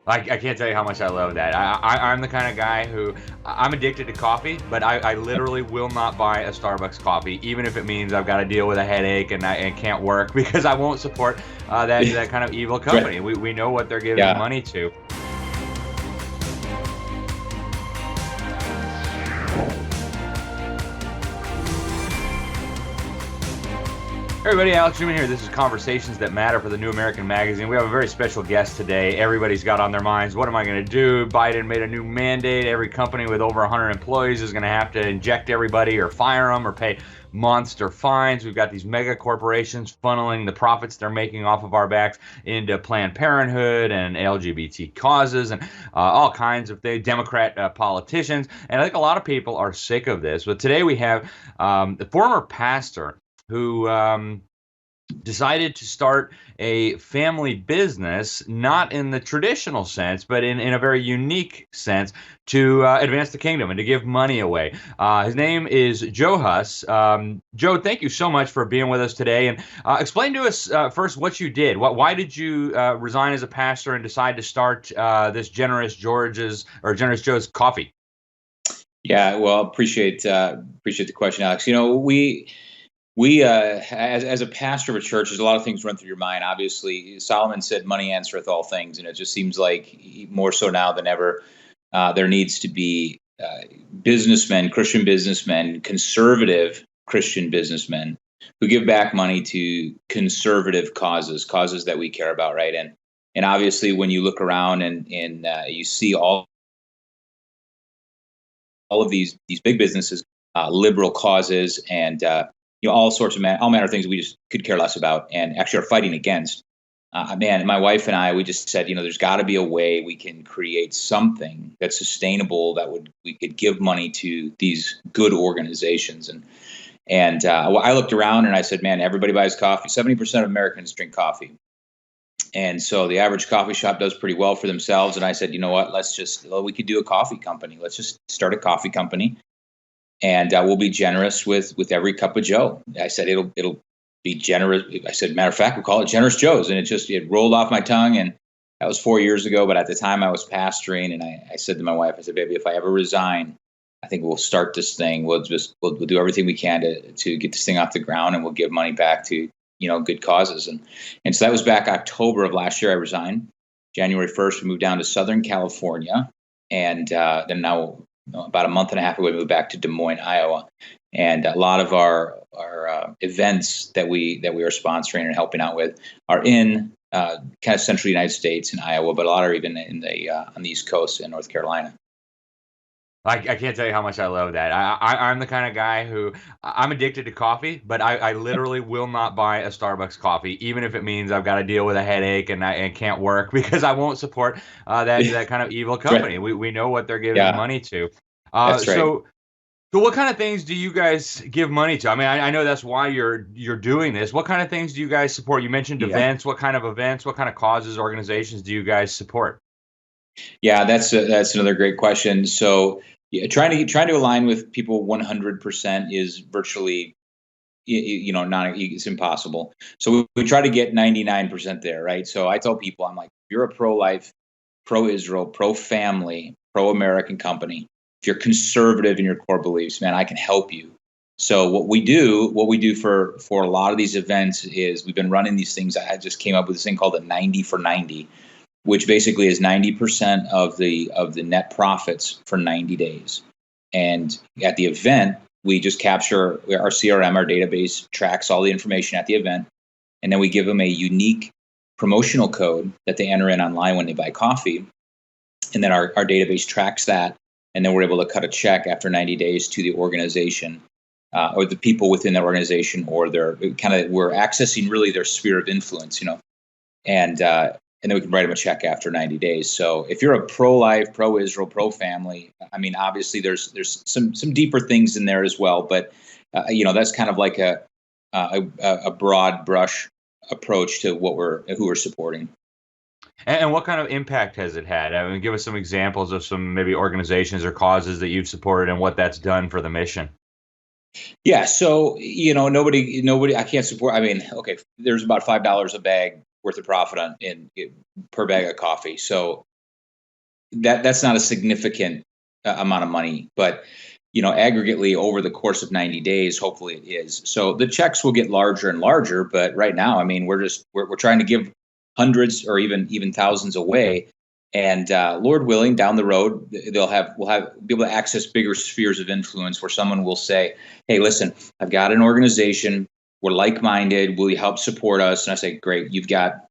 I can't tell you how much I love that. I'm the kind of guy who I'm addicted to coffee, but I literally will not buy a Starbucks coffee, even if it means I've got to deal with a headache and can't work because I won't support that kind of evil Right. company. We know what they're giving Yeah. money to. Hey everybody, Alex Newman here. This is Conversations That Matter for the New American Magazine. We have a very special guest today. Everybody's got on their minds, what am I going to do? Biden made a new mandate. Every company with over 100 employees is going to have to inject everybody or fire them or pay monster fines. We've got these mega corporations funneling the profits they're making off of our backs into Planned Parenthood and LGBT causes and all kinds of things, Democrat politicians. And I think a lot of people are sick of this. But today we have the former pastor who decided to start a family business, not in the traditional sense, but in a very unique sense to advance the kingdom and to give money away. His name is Joe Huss. Joe, thank you so much for being with us today. And explain to us first what you did. Why did you resign as a pastor and decide to start this Generous Joe's Coffee? Yeah. Well, appreciate the question, Alex. We as a pastor of a church, there's a lot of things run through your mind. Obviously, Solomon said, "Money answereth all things," and it just seems like more so now than ever, there needs to be businessmen, Christian businessmen, conservative Christian businessmen who give back money to conservative causes that we care about, right? And obviously, when you look around and you see all of these big businesses, liberal causes, and all sorts of all manner of things we just could care less about, and actually are fighting against. Man, my wife and I, we just said, there's got to be a way we can create something that's sustainable we could give money to these good organizations. And I looked around and I said, man, everybody buys coffee. 70% of Americans drink coffee. And so the average coffee shop does pretty well for themselves. And I said, you know what, we could do a coffee company. Let's just start a coffee company, and we'll be generous with every cup of Joe. I said it'll be generous. I said, matter of fact, we'll call it Generous Joe's, and it rolled off my tongue. And that was 4 years ago. But at the time, I was pastoring, and I said to my wife, I said, baby, if I ever resign, I think we'll start this thing. We'll do everything we can to get this thing off the ground, and we'll give money back to good causes. And so that was back October of last year. I resigned. January 1st, we moved down to Southern California, and then now, about a month and a half ago, we moved back to Des Moines, Iowa. And a lot of our events that we are sponsoring and helping out with are in kind of central United States in Iowa, but a lot are even in on the East Coast in North Carolina. I can't tell you how much I love that. I'm the kind of guy who I'm addicted to coffee, but I literally will not buy a Starbucks coffee, even if it means I've got to deal with a headache and can't work because I won't support that kind of evil Right. company. We know what they're giving Yeah, money to. that's right. So what kind of things do you guys give money to? I mean, I know that's why you're doing this. What kind of things do you guys support? You mentioned Yeah. events. What kind of events? What kind of causes, organizations do you guys support? Yeah, that's another great question. So, yeah, trying to align with people 100% is virtually, not it's impossible. So we try to get 99% there, right? So I tell people, I'm like, if you're a pro-life, pro-Israel, pro-family, pro-American company, if you're conservative in your core beliefs, man, I can help you. So what we do for a lot of these events is we've been running these things. I just came up with this thing called a 90 for 90, which basically is 90% of the net profits for 90 days. And at the event, we just capture our CRM, our database tracks all the information at the event, and then we give them a unique promotional code that they enter in online when they buy coffee, and then our database tracks that, and then we're able to cut a check after 90 days to the organization, or the people within that organization, or we're accessing really their sphere of influence, and then we can write them a check after 90 days. So if you're a pro-life, pro-Israel, pro-family, I mean, obviously there's some deeper things in there as well, but that's kind of like a broad brush approach to who we're supporting. And what kind of impact has it had? I mean, give us some examples of some maybe organizations or causes that you've supported and what that's done for the mission. Yeah, so nobody, I can't support. I mean, okay, there's about $5 a bag worth of profit per bag of coffee. So that's not a significant amount of money, but aggregately over the course of 90 days, hopefully it is. So the checks will get larger and larger, but right now, I mean, we're trying to give hundreds or even thousands away. And Lord willing, down the road, we'll be able to access bigger spheres of influence where someone will say, "Hey, listen, I've got an organization. We're like-minded. Will you help support us?" And I say, "Great, you've got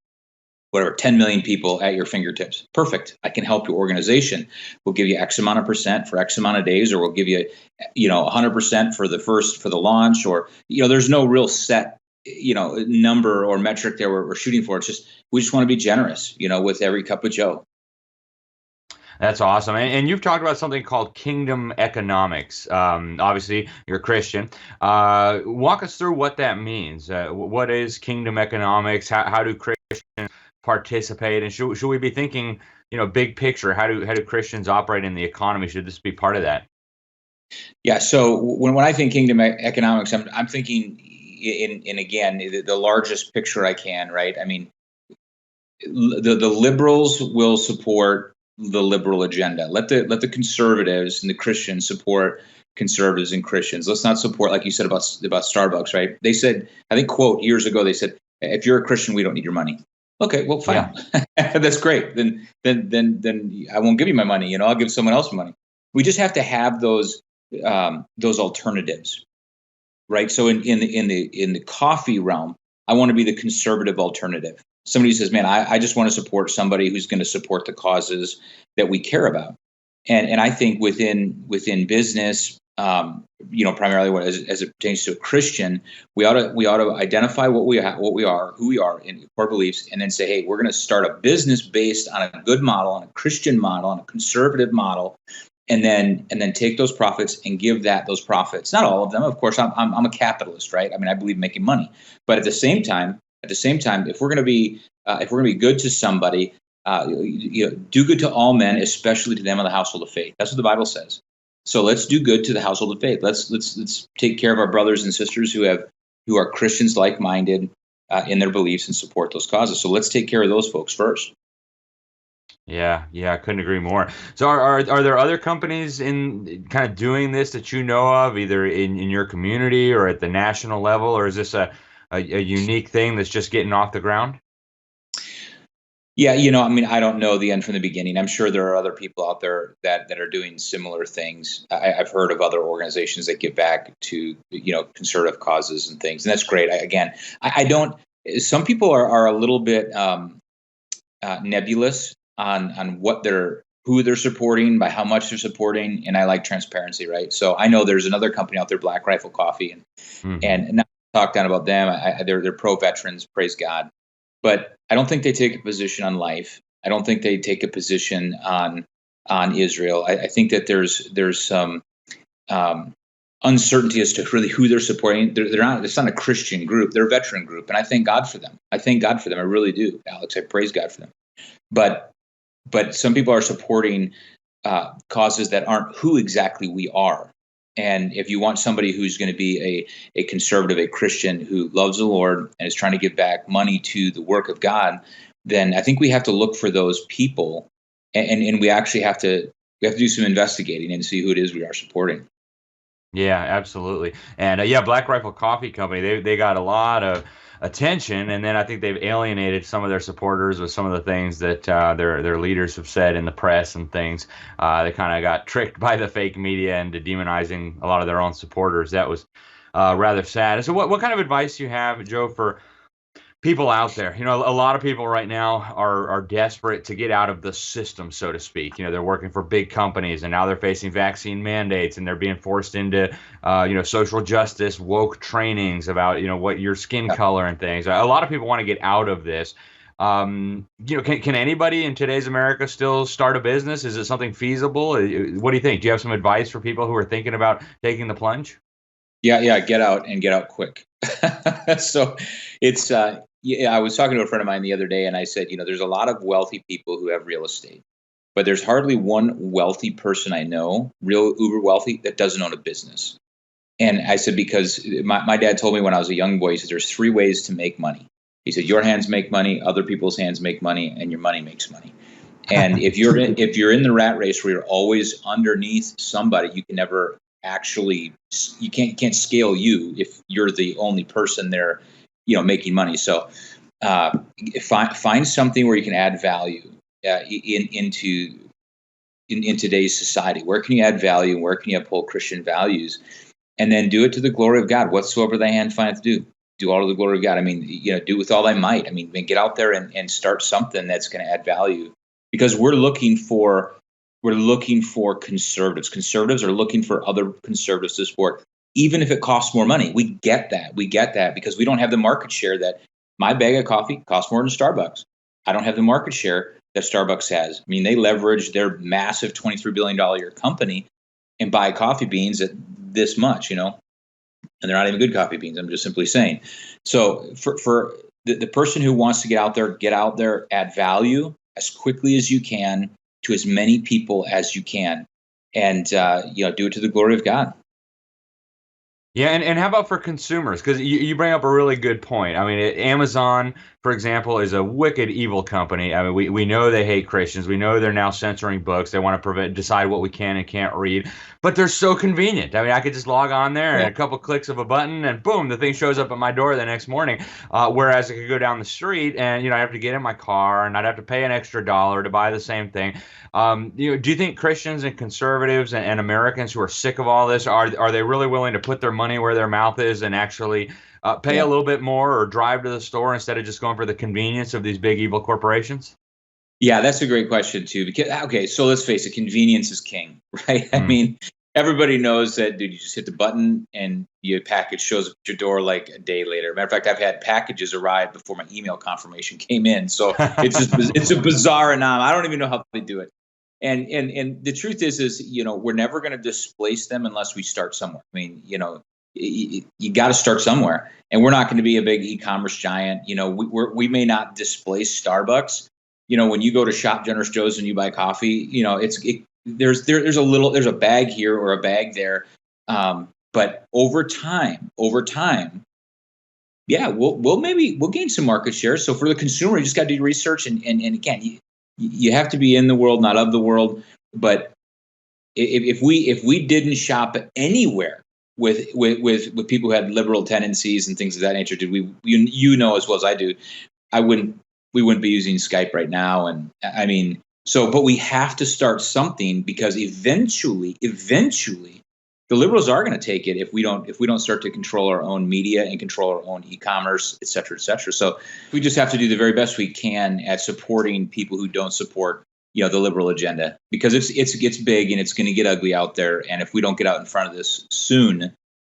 whatever 10 million people at your fingertips. Perfect. I can help your organization. We'll give you X amount of percent for X amount of days, or we'll give you 100% for the launch, or there's no real set number or metric there we're shooting for. It's just we just want to be generous, with every cup of Joe. That's awesome. And you've talked about something called kingdom economics. Obviously, you're a Christian. Walk us through what that means. What is kingdom economics? How do Christians participate? And should we be thinking, big picture? How do Christians operate in the economy? Should this be part of that? Yeah. So when I think kingdom economics, I'm thinking in again the largest picture I can. Right. I mean, the liberals will support the liberal agenda. Let the conservatives and the Christians support conservatives and Christians. Let's not support, like you said about Starbucks, right? They said, I think, quote, years ago, they said, "If you're a Christian, we don't need your money." Okay, well, fine. Yeah. That's great. Then I won't give you my money. I'll give someone else money. We just have to have those alternatives, right? So in the coffee realm, I want to be the conservative alternative. Somebody says, "Man, I just want to support somebody who's going to support the causes that we care about." And I think within business, primarily as it pertains to a Christian, we ought to identify what we are, who we are in core beliefs, and then say, "Hey, we're going to start a business based on a good model, on a Christian model, on a conservative model." And then take those profits and give those profits. Not all of them, of course. I'm a capitalist, right? I mean, I believe in making money, but at the same time, if we're going to be good to somebody, do good to all men, especially to them of the household of faith. That's what the Bible says. So let's do good to the household of faith. Let's take care of our brothers and sisters who are Christians, like-minded in their beliefs, and support those causes. So let's take care of those folks first. Yeah, I couldn't agree more. So are there other companies in kind of doing this that you know of, either in your community or at the national level, or is this a unique thing that's just getting off the ground? Yeah, I mean, I don't know the end from the beginning. I'm sure there are other people out there that are doing similar things. I've heard of other organizations that give back to conservative causes and things, and that's great. I don't. Some people are a little bit nebulous on who they're supporting, by how much they're supporting, and I like transparency, right? So I know there's another company out there, Black Rifle Coffee, and not talk down about them. They're pro veterans, praise God, but I don't think they take a position on life. I don't think they take a position on Israel. I think that there's some uncertainty as to really who they're supporting. They're not. It's not a Christian group. They're a veteran group, and I thank God for them. I really do, Alex. I praise God for them. But some people are supporting causes that aren't who exactly we are. And if you want somebody who's going to be a conservative, a Christian who loves the Lord and is trying to give back money to the work of God, then I think we have to look for those people, and we actually have to do some investigating and see who it is we are supporting. Yeah, absolutely. And Black Rifle Coffee Company, they got a lot of attention, and then I think they've alienated some of their supporters with some of the things that their leaders have said in the press and things. They kind of got tricked by the fake media into demonizing a lot of their own supporters. That was rather sad. So what kind of advice do you have, Joe, for people out there? A lot of people right now are desperate to get out of the system, so to speak. They're working for big companies, and now they're facing vaccine mandates, and they're being forced into social justice woke trainings about what your skin color and things. A lot of people want to get out of this. Can anybody in today's America still start a business? Is it something feasible? What do you think? Do you have some advice for people who are thinking about taking the plunge? Yeah, get out, and get out quick. So it's I was talking to a friend of mine the other day, and I said, there's a lot of wealthy people who have real estate, but there's hardly one wealthy person I know, real uber wealthy, that doesn't own a business. And I said, because my dad told me when I was a young boy, he said, there's 3 ways to make money. He said, your hands make money, other people's hands make money, and your money makes money. And if you're in the rat race where you're always underneath somebody, you can never actually you can't scale you if you're the only person there, making money. So find something where you can add value in today's society. Where can you add value? Where can you uphold Christian values? And then do it to the glory of God. Whatsoever thy hand findeth to do all to the glory of God. I mean, do with all thy might. I mean, get out there and start something that's going to add value, because we're looking for conservatives. Conservatives are looking for other conservatives to support, even if it costs more money. We get that because we don't have the market share that my bag of coffee costs more than Starbucks. I don't have the market share that Starbucks has. I mean, they leverage their massive $23 billion a year company and buy coffee beans at this much, and they're not even good coffee beans. I'm just simply saying. So for the person who wants to get out there, add value as quickly as you can to as many people as you can, and do it to the glory of God. Yeah, and how about for consumers? Because you bring up a really good point. I mean, Amazon, for example, is a wicked evil company. I mean, we know they hate Christians. We know they're now censoring books. They want to decide what we can and can't read. But they're so convenient. I mean, I could just log on there and a couple clicks of a button, and boom, the thing shows up at my door the next morning. Whereas I could go down the street and I have to get in my car and I'd have to pay an extra dollar to buy the same thing. Do you think Christians and conservatives and Americans who are sick of all this are they really willing to put their money where their mouth is and actually pay a little bit more or drive to the store instead of just going for the convenience of these big evil corporations? Yeah, that's a great question too. Because so let's face it, convenience is king, right? I mean, everybody knows that, dude. You just hit the button and your package shows up at your door like a day later. Matter of fact, I've had packages arrive before my email confirmation came in. So it's a bizarre anomaly. I don't even know how they do it. And the truth is we're never going to displace them unless we start somewhere. I mean, you got to start somewhere, and we're not going to be a big e-commerce giant. We may not displace Starbucks. When you go to Shop Generous Joe's and you buy coffee, there's a bag here or a bag there, but over time, yeah, we'll gain some market share. So for the consumer, you just got to do research, and again, you have to be in the world, not of the world. But if we didn't shop anywhere with people who had liberal tendencies and things of that nature, did we? As well as I do, we wouldn't be using Skype right now. And I mean, but we have to start something, because eventually the liberals are going to take it if we don't start to control our own media and control our own e-commerce, et cetera, et cetera. So we just have to do the very best we can at supporting people who don't support the liberal agenda, because it's big and it's going to get ugly out there. And if we don't get out in front of this soon,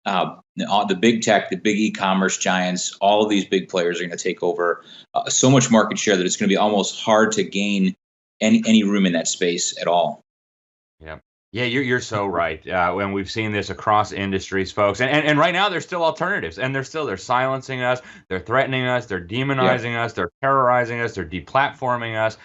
the big tech, the big e-commerce giants, all of these big players are going to take over so much market share that it's going to be almost hard to gain any room in that space at all. Yeah. Yeah, you're so right. And we've seen this across industries, folks. And right now, there's still alternatives, and they're silencing us, they're threatening us, they're demonizing us, they're terrorizing us, they're deplatforming us.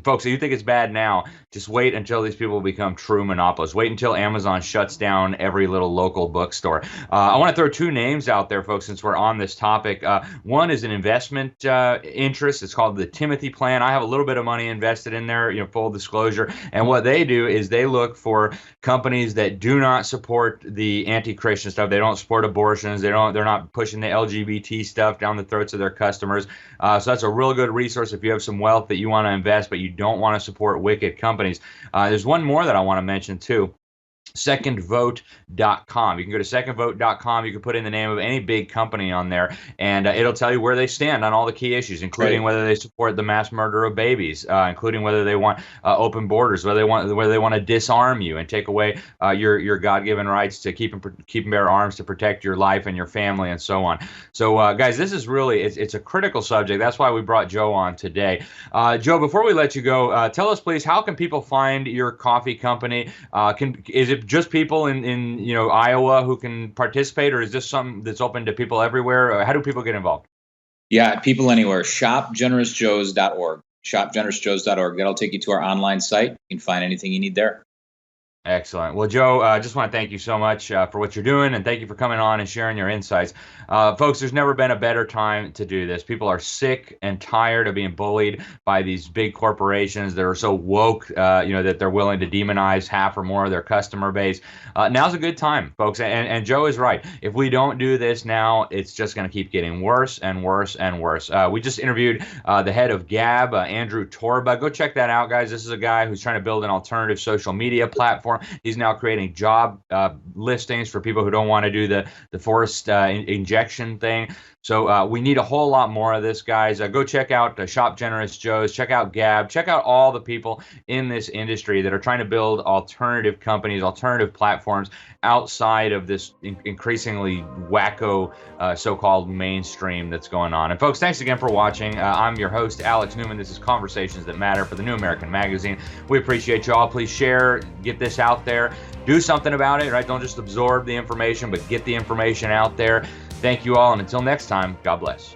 Folks, if you think it's bad now, just wait until these people become true monopolists. Wait until Amazon shuts down every little local bookstore. I want to throw two names out there, folks, since we're on this topic. One is an investment interest. It's called the Timothy Plan. I have a little bit of money invested in there, full disclosure. And what they do is they look for companies that do not support the anti-Christian stuff. They don't support abortions. They're not pushing the LGBT stuff down the throats of their customers. So that's a real good resource if you have some wealth that you want to invest, but you don't want to support wicked companies. There's one more that I want to mention too. secondvote.com. You can go to secondvote.com. You can put in the name of any big company on there, and it'll tell you where they stand on all the key issues, including whether they support the mass murder of babies, including whether they want open borders, whether they want to disarm you and take away your God-given rights to keep and bear arms to protect your life and your family, and so on. So, guys, this is really it's a critical subject. That's why we brought Joe on today. Joe, before we let you go, tell us, please, how can people find your coffee company? Is it just people in Iowa who can participate, or is this something that's open to people everywhere? How do people get involved? Yeah, people anywhere. ShopGenerousJoes.org. ShopGenerousJoes.org. That'll take you to our online site. You can find anything you need there. Excellent. Well, Joe, I just want to thank you so much for what you're doing, and thank you for coming on and sharing your insights. Folks, there's never been a better time to do this. People are sick and tired of being bullied by these big corporations that are so woke, that they're willing to demonize half or more of their customer base. Now's a good time, folks. And Joe is right. If we don't do this now, it's just going to keep getting worse and worse and worse. We just interviewed the head of Gab, Andrew Torba. Go check that out, guys. This is a guy who's trying to build an alternative social media platform. He's now creating job listings for people who don't want to do the forced injection thing. So we need a whole lot more of this, guys. Go check out Shop Generous Joe's, check out Gab, check out all the people in this industry that are trying to build alternative companies, alternative platforms outside of this increasingly wacko so-called mainstream that's going on. And folks, thanks again for watching. I'm your host, Alex Newman. This is Conversations That Matter for the New American Magazine. We appreciate you all. Please share, get this out there, do something about it, right? Don't just absorb the information, but get the information out there. Thank you all, and until next time, God bless.